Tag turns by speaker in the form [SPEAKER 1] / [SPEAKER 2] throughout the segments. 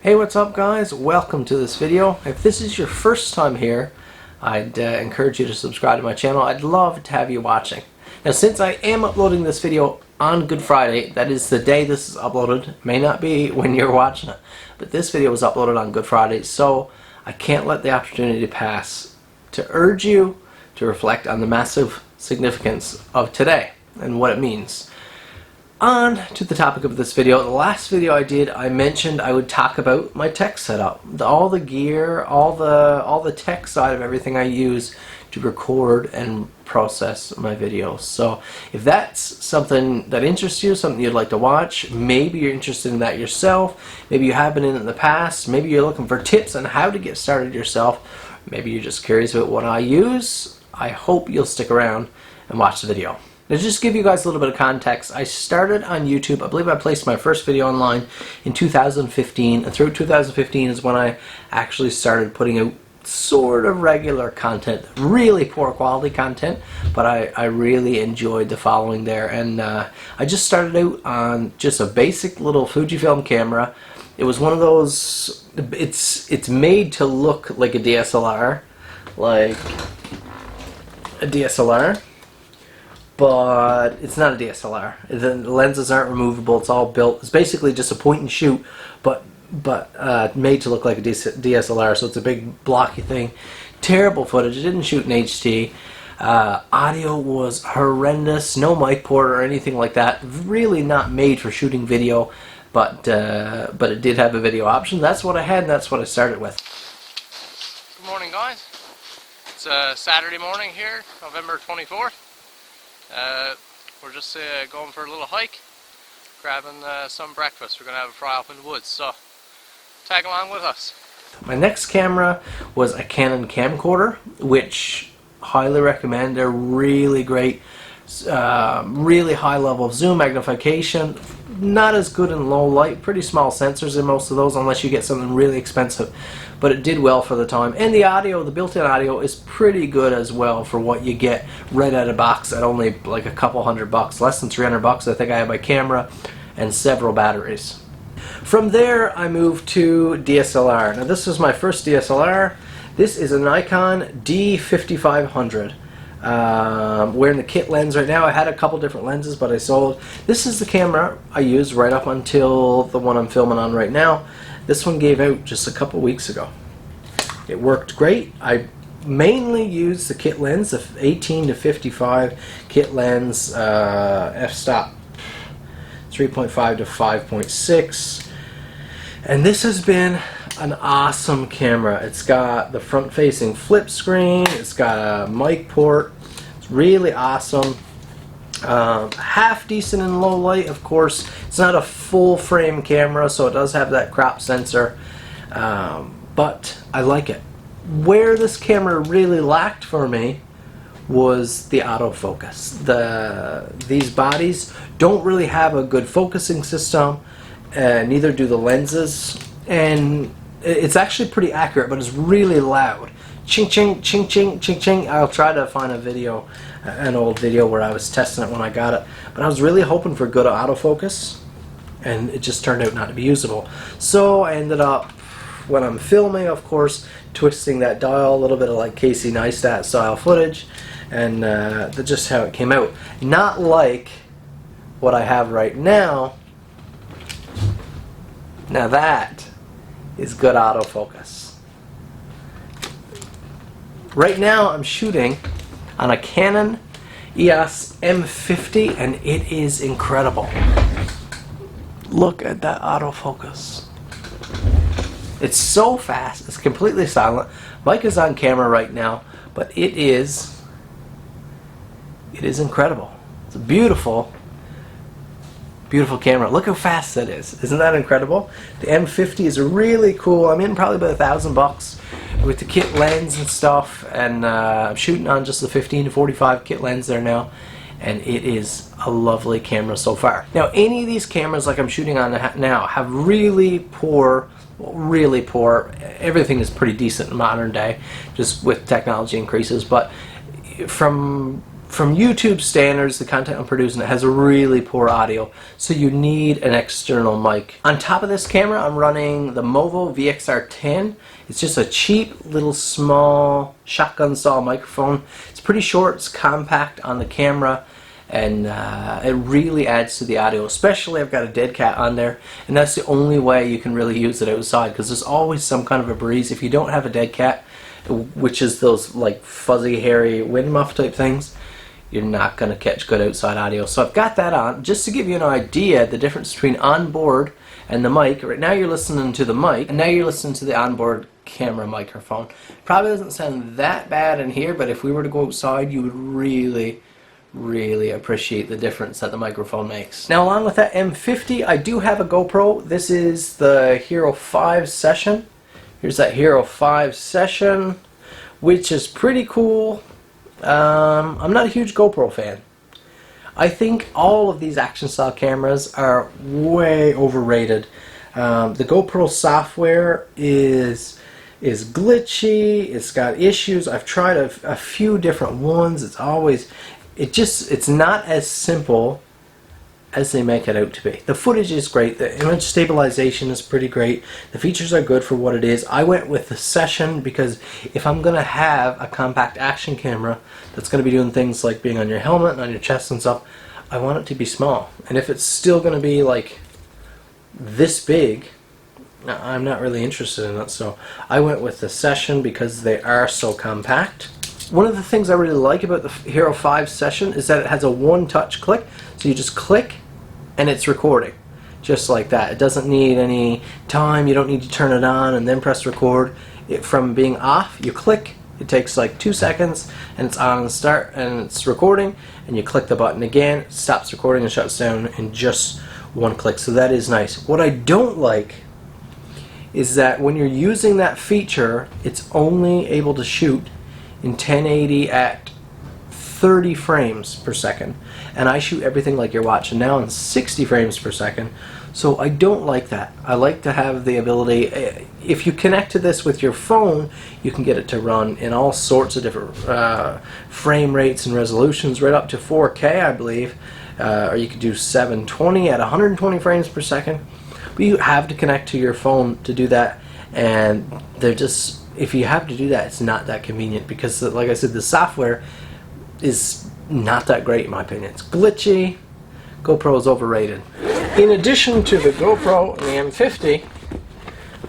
[SPEAKER 1] Hey, what's up guys? Welcome to this video. If this is your first time here, I'd encourage you to subscribe to my channel. I'd love to have you watching. Now, since I am uploading this video on Good Friday, that is the day this is uploaded, it may not be when you're watching it, but this video was uploaded on Good Friday, so I can't let the opportunity pass to urge you to reflect on the massive significance of today and what it means. On to the topic of this video. The last video I did, I mentioned I would talk about my tech setup, all the gear, all the tech side of everything I use to record and process my videos. So if that's something that interests you, something you'd like to watch, maybe you're interested in that yourself, maybe you have been in it in the past, maybe you're looking for tips on how to get started yourself, maybe you're just curious about what I use, I hope you'll stick around and watch the video. Now, just to give you guys a little bit of context, I started on YouTube. I believe I placed my first video online in 2015, and through 2015 is when I actually started putting out sort of regular content, really poor quality content, but I really enjoyed the following there. And I just started out on just a basic little Fujifilm camera. It was one of those, it's made to look like a DSLR, but it's not a DSLR. The lenses aren't removable. It's all built. It's basically just a point and shoot, but made to look like a DSLR. So it's a big blocky thing. Terrible footage. It didn't shoot in HD. Audio was horrendous. No mic port or anything like that. Really not made for shooting video, but it did have a video option. That's what I had, and that's what I started with. Good morning, guys. It's Saturday morning here, November 24th. We're just going for a little hike, grabbing some breakfast. We're going to have a fry off in the woods, so tag along with us. My next camera was a Canon camcorder, which highly recommend. They're really great, really high level of zoom, magnification, not as good in low light, pretty small sensors in most of those unless you get something really expensive, but it did well for the time. And the audio, the built-in audio, is pretty good as well for what you get right out of the box at only like a couple $100, less than $300. I think I have my camera and several batteries. From there I moved to DSLR. Now, this was my first DSLR. This is a Nikon D5500. Wearing the kit lens right now. I had a couple different lenses, but I sold. This is the camera I used right up until the one I'm filming on right now. This one gave out just a couple weeks ago. It worked great. I mainly used the kit lens, the 18 to 55 kit lens, f-stop 3.5 to 5.6, and this has been an awesome camera. It's got the front-facing flip screen. It's got a mic port. It's really awesome. Half decent in low light, of course. It's not a full-frame camera, so it does have that crop sensor, but I like it. Where this camera really lacked for me was the autofocus. These bodies don't really have a good focusing system, neither do the lenses, and it's actually pretty accurate, but it's really loud. Ching ching ching ching ching ching. I'll try to find a video, an old video where I was testing it when I got it, but I was really hoping for good autofocus, and it just turned out not to be usable. So I ended up, when I'm filming, of course, twisting that dial, a little bit of like Casey Neistat style footage, and that's just how it came out. Not like what I have right now. Now that is good autofocus. Right now I'm shooting on a Canon EOS M50, and it is incredible. Look at that autofocus. It's so fast. It's completely silent. Mike is on camera right now, but it is incredible. It's a beautiful camera. Look how fast that is. Isn't that incredible? The M50 is really cool. I'm in probably about $1,000 with the kit lens and stuff, and I'm shooting on just the 15 to 45 kit lens there now, and it is a lovely camera so far. Now, any of these cameras like I'm shooting on now have really poor, everything is pretty decent in modern day, just with technology increases, but from from YouTube standards, the content I'm producing, it has really poor audio, so you need an external mic. On top of this camera, I'm running the Movo VXR10. It's just a cheap little small shotgun style microphone. It's pretty short, it's compact on the camera, and it really adds to the audio. Especially I've got a dead cat on there, and that's the only way you can really use it outside, because there's always some kind of a breeze. If you don't have a dead cat, which is those like fuzzy hairy wind muff type things, you're not going to catch good outside audio. So I've got that on just to give you an idea the difference between onboard and the mic. Right now you're listening to the mic, and now you're listening to the onboard camera microphone. Probably doesn't sound that bad in here, but if we were to go outside, you would really appreciate the difference that the microphone makes. Now, along with that M50, I do have a GoPro. This is the Hero 5 Session. Here's that Hero 5 Session, which is pretty cool. I'm not a huge GoPro fan. I think all of these action style cameras are way overrated. The GoPro software is glitchy. It's got issues. I've tried a few different ones. It's not as simple as they make it out to be. The footage is great. The image stabilization is pretty great. The features are good for what it is. I went with the Session because if I'm going to have a compact action camera that's going to be doing things like being on your helmet and on your chest and stuff, I want it to be small. And if it's still going to be like this big, I'm not really interested in it. So I went with the Session because they are so compact. One of the things I really like about the Hero 5 Session is that it has a one-touch click. So you just click and it's recording. Just like that. It doesn't need any time. You don't need to turn it on and then press record. From being off, you click. It takes like 2 seconds and it's on and start and it's recording. And you click the button again. It stops recording and shuts down in just one click. So that is nice. What I don't like is that when you're using that feature, it's only able to shoot in 1080 at 30 frames per second, and I shoot everything like you're watching now in 60 frames per second, so I don't like that. I like to have the ability, if you connect to this with your phone, you can get it to run in all sorts of different frame rates and resolutions, right up to 4K I believe, or you could do 720 at 120 frames per second, but you have to connect to your phone to do that, and they're just, if you have to do that, it's not that convenient because, like I said, the software is not that great in my opinion. It's glitchy. GoPro is overrated. In addition to the GoPro and the M50,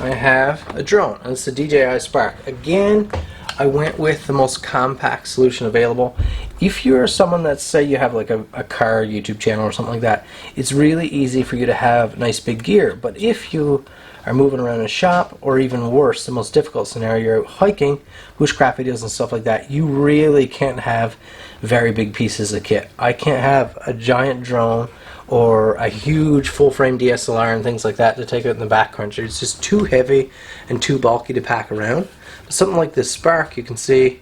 [SPEAKER 1] I have a drone, and it's the DJI Spark. Again, I went with the most compact solution available. If you're someone that, say you have like a car YouTube channel or something like that, it's really easy for you to have nice big gear. But if you are moving around a shop, or even worse, the most difficult scenario, you're out hiking, bushcraft videos and stuff like that, you really can't have very big pieces of kit. I can't have a giant drone or a huge full-frame DSLR and things like that to take out in the backcountry. It's just too heavy and too bulky to pack around. But something like this Spark, you can see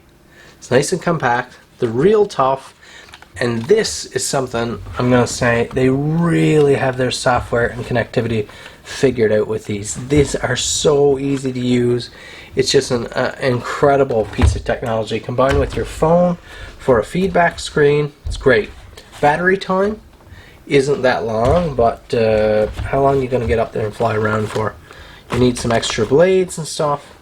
[SPEAKER 1] it's nice and compact, they're real tough, and this is something I'm going to say they really have their software and connectivity figured out with these. These are so easy to use. It's just an incredible piece of technology combined with your phone for a feedback screen. It's great. Battery time isn't that long, but how long are you going to get up there and fly around for? You need some extra blades and stuff,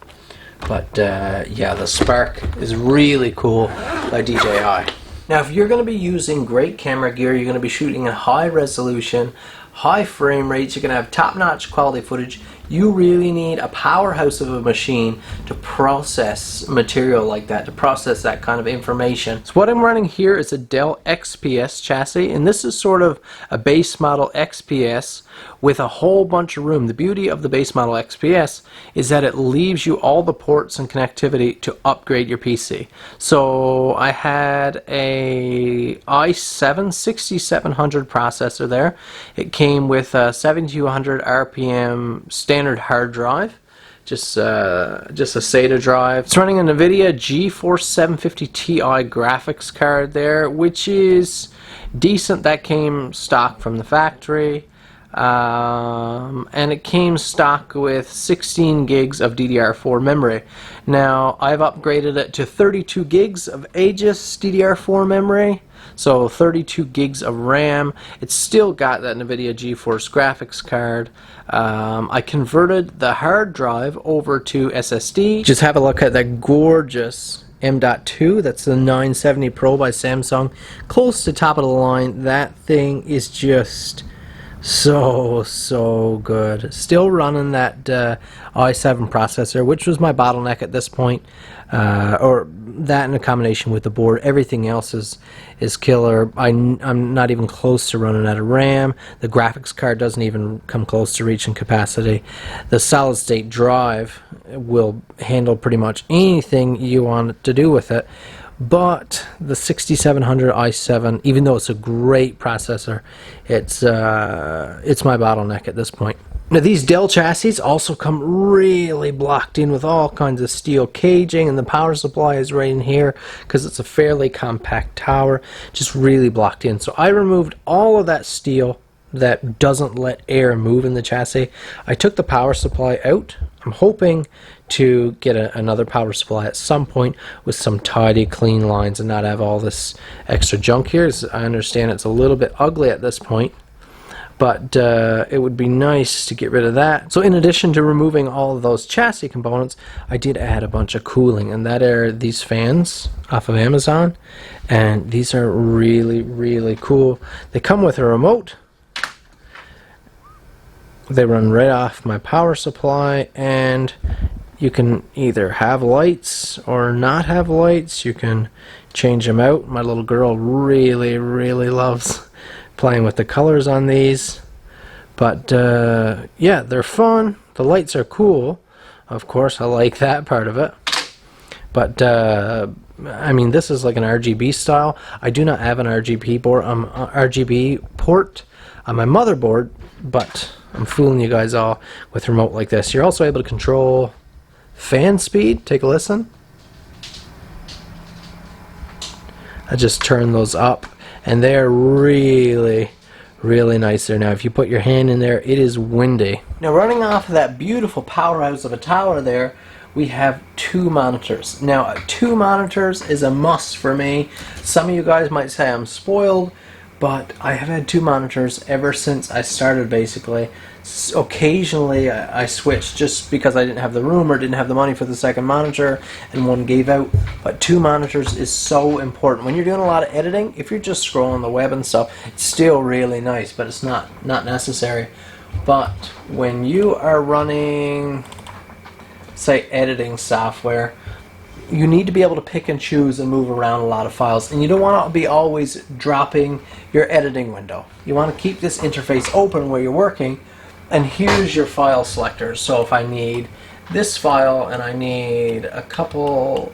[SPEAKER 1] but yeah, the Spark is really cool by DJI. Now, if you're going to be using great camera gear, you're going to be shooting in high resolution, high frame rates, you're going to have top-notch quality footage, you really need a powerhouse of a machine to process material like that, to process that kind of information. So what I'm running here is a Dell XPS chassis, and this is sort of a base model XPS with a whole bunch of room. The beauty of the base model XPS is that it leaves you all the ports and connectivity to upgrade your PC. So I had a i7 6700 processor there. It came with a 7200 RPM standard hard drive, just a SATA drive. It's running a NVIDIA GeForce 750 Ti graphics card there, which is decent. That came stock from the factory. and it came stock with 16 gigs of DDR4 memory. Now I've upgraded it to 32 gigs of Aegis DDR4 memory, so 32 gigs of RAM. It's still got that NVIDIA GeForce graphics card. I converted the hard drive over to SSD. Just have a look at that gorgeous M.2. That's the 970 Pro by Samsung. Close to top of the line. That thing is just so good. Still running that i7 processor, which was my bottleneck at this point, or that in a combination with the board. Everything else is killer. I'm not even close to running out of RAM. The graphics card doesn't even come close to reaching capacity. The solid state drive will handle pretty much anything you want it to do with it. But the 6700 i7, even though it's a great processor, it's my bottleneck at this point. Now these Dell chassis also come really blocked in with all kinds of steel caging, and the power supply is right in here because it's a fairly compact tower, just really blocked in. So I removed all of that steel that doesn't let air move in the chassis. I took the power supply out. I'm hoping to get another power supply at some point with some tidy, clean lines and not have all this extra junk here. As I understand it's a little bit ugly at this point, but it would be nice to get rid of that. So in addition to removing all of those chassis components, I did add a bunch of cooling, and that are these fans off of Amazon, and these are really cool. They come with a remote. They run right off my power supply, and you can either have lights or not have lights. You can change them out. My little girl really loves playing with the colors on these. But yeah, they're fun. The lights are cool. Of course, I like that part of it. But I mean, this is like an RGB style. I do not have an RGB port on my motherboard, but I'm fooling you guys all with remote like this. You're also able to control fan speed. Take a listen. I just turn those up, and they're really nice there. Now if you put your hand in there, it is windy. Now running off of that beautiful powerhouse of a tower there, we have 2 monitors. Now 2 monitors is a must for me. Some of you guys might say I'm spoiled, but I have had 2 monitors ever since I started, basically. Occasionally I switched just because I didn't have the room or didn't have the money for the second monitor and one gave out. But 2 monitors is so important. When you're doing a lot of editing, if you're just scrolling the web and stuff, it's still really nice, but it's not necessary. But when you are running, say, editing software, you need to be able to pick and choose and move around a lot of files, and you don't want to be always dropping your editing window. You want to keep this interface open where you're working, and here's your file selectors. So if I need this file and I need a couple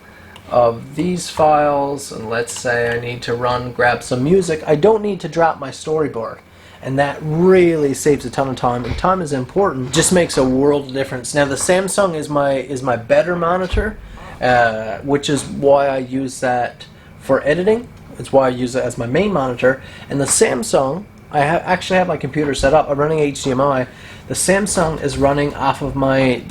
[SPEAKER 1] of these files, and let's say I need to grab some music, I don't need to drop my storyboard. And that really saves a ton of time, and time is important. It just makes a world of difference. Now the Samsung is my better monitor, which is why I use that for editing. It's why I use it as my main monitor. And the Samsung, I actually have my computer set up. I'm running HDMI. The Samsung is running off of my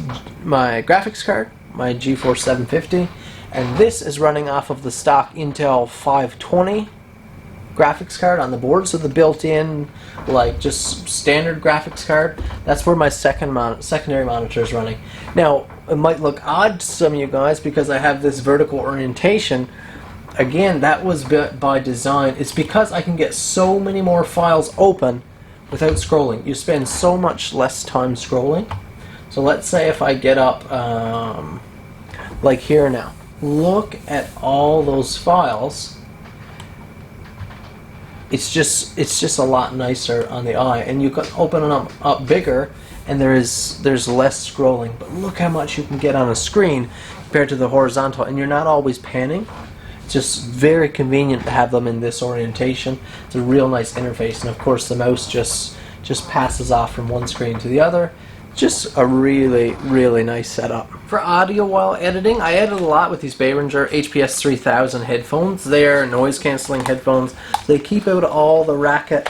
[SPEAKER 1] graphics card, my GeForce 750, and this is running off of the stock Intel 520 graphics card on the board. So the built-in, like, just standard graphics card, that's where my secondary monitor is running. Now it might look odd to some of you guys because I have this vertical orientation. Again, that was by design. It's because I can get so many more files open without scrolling. You spend so much less time scrolling. So let's say if I get up like here now, look at all those files. It's just a lot nicer on the eye, and you can open them up bigger, and there's less scrolling. But look how much you can get on a screen compared to the horizontal, and you're not always panning. It's just very convenient to have them in this orientation. It's a real nice interface, and of course the mouse just passes off from one screen to the other. Just a really nice setup. For audio while editing, I edit a lot with these Behringer HPS 3000 headphones. They're noise cancelling headphones. They keep out all the racket.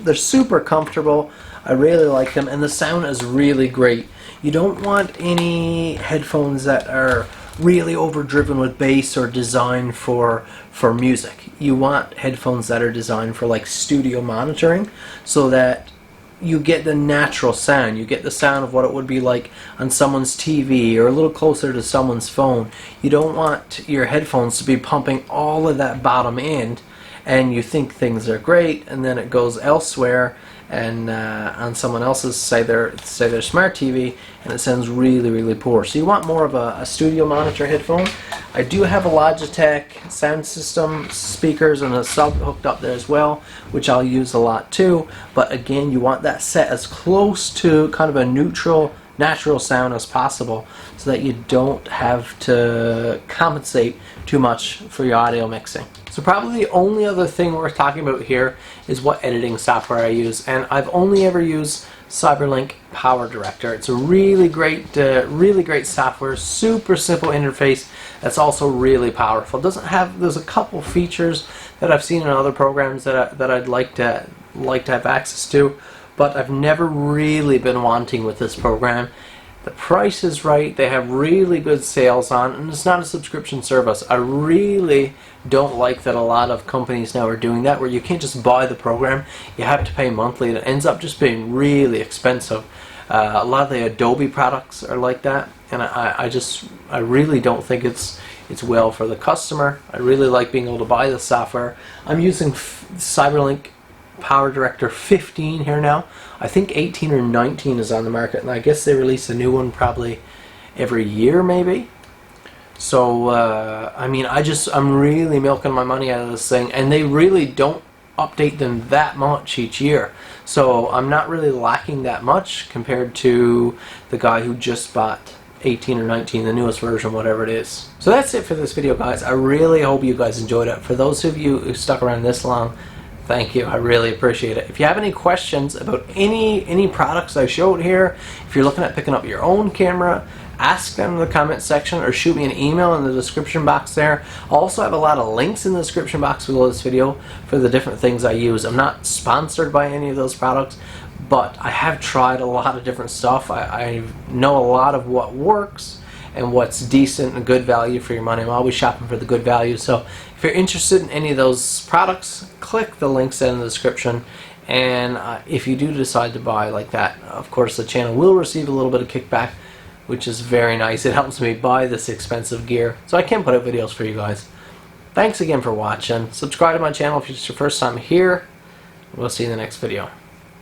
[SPEAKER 1] They're super comfortable. I really like them, and the sound is really great. You don't want any headphones that are really overdriven with bass or designed for music. You want headphones that are designed for like studio monitoring, so that you get the natural sound. You get the sound of what it would be like on someone's TV or a little closer to someone's phone. You don't want your headphones to be pumping all of that bottom end and you think things are great and then it goes elsewhere and on someone else's, say their smart TV, and it sounds really poor. So you want more of a studio monitor headphone. I do have a Logitech sound system speakers and a sub hooked up there as well, which I'll use a lot too. But again, you want that set as close to kind of a neutral, natural sound as possible, so that you don't have to compensate too much for your audio mixing. So probably the only other thing worth talking about here is what editing software I use, and I've only ever used Cyberlink Power Director. It's a really great software, super simple interface that's also really powerful. There's a couple features that I've seen in other programs that I'd like to have access to, but I've never really been wanting with this program. The price is right, they have really good sales on, and it's not a subscription service. I really don't like that a lot of companies now are doing that, where you can't just buy the program, you have to pay monthly, and it ends up just being really expensive. A lot of the Adobe products are like that, and I really don't think it's well for the customer. I really like being able to buy the software. I'm using Cyberlink Power Director 15 here now. I think 18 or 19 is on the market, and I guess they release a new one probably every year maybe. So I mean, I'm really milking my money out of this thing, and they really don't update them that much each year. So I'm not really lacking that much compared to the guy who just bought 18 or 19, the newest version, whatever it is. So that's it for this video, guys. I really hope you guys enjoyed it. For those of you who stuck around this long, thank you. I really appreciate it. If you have any questions about any products I showed here, if you're looking at picking up your own camera, ask them in the comment section or shoot me an email in the description box there. I also have a lot of links in the description box below this video for the different things I use. I'm not sponsored by any of those products, but I have tried a lot of different stuff. I know a lot of what works and what's decent and good value for your money. I'm always shopping for the good value. So if you're interested in any of those products, click the links in the description. And if you do decide to buy like that, of course the channel will receive a little bit of kickback, which is very nice. It helps me buy this expensive gear so I can put out videos for you guys. Thanks again for watching. Subscribe to my channel if it's your first time here. We'll see you in the next video.